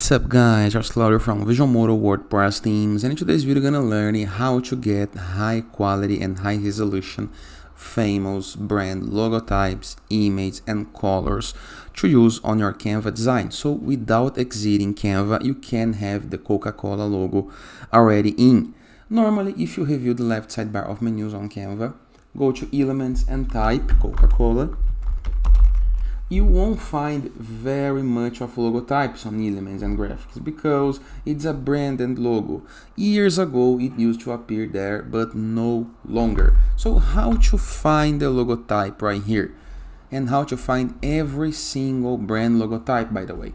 What's up guys, it's Claudio from Visualmodo WordPress themes, and in today's video we're gonna learn how to get high quality and high resolution famous brand logotypes, images and colors to use on your Canva design. So without exiting Canva, you can have the Coca-Cola logo already in. Normally, if you review the left sidebar of menus on Canva, go to Elements and type Coca-Cola. You won't find very much of logotypes on Elements and Graphics because it's a brand and logo. Years ago it used to appear there, but no longer. So how to find the logotype right here? And how to find every single brand logotype, by the way.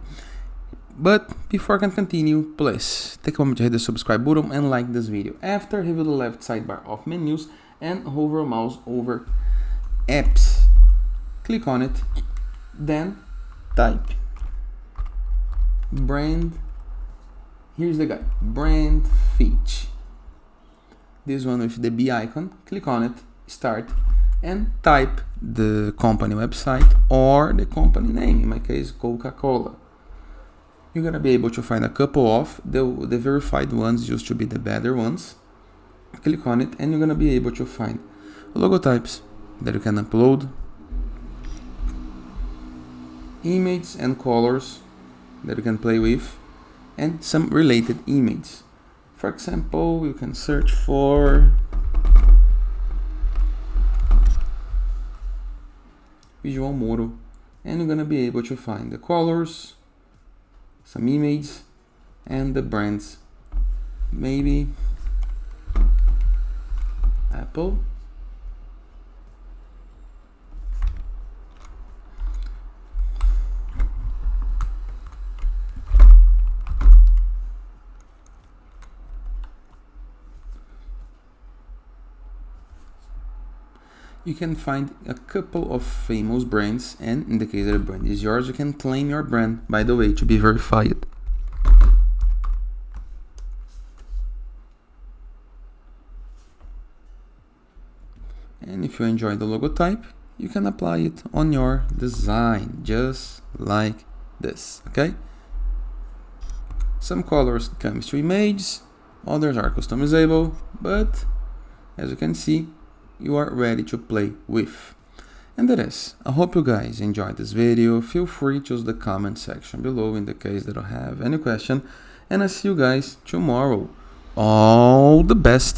But before I can continue, please take a moment to hit the subscribe button and like this video. After, review the left sidebar of menus and hover a mouse over apps. Click on it. Then type brand, here's the guy, brand fit, this one with the B icon. Click on it, start, and type the company website or the company name, in my case Coca-Cola. You're gonna be able to find a couple of the verified ones, used to be the better ones. Click on it and you're gonna be able to find logotypes that you can upload, images and colors that you can play with, and some related images. For example, you can search for Visualmodo and you're gonna be able to find the colors, some images and the brands. Maybe Apple, you can find a couple of famous brands, and in the case that the brand is yours, you can claim your brand, by the way, to be verified. And if you enjoy the logotype, you can apply it on your design, just like this, okay? Some colors come to images, others are customizable, but as you can see, you are ready to play with. And that is, I hope you guys enjoyed this video. Feel free to use the comment section below in the case that you have any question, and I'll see you guys tomorrow. All the best.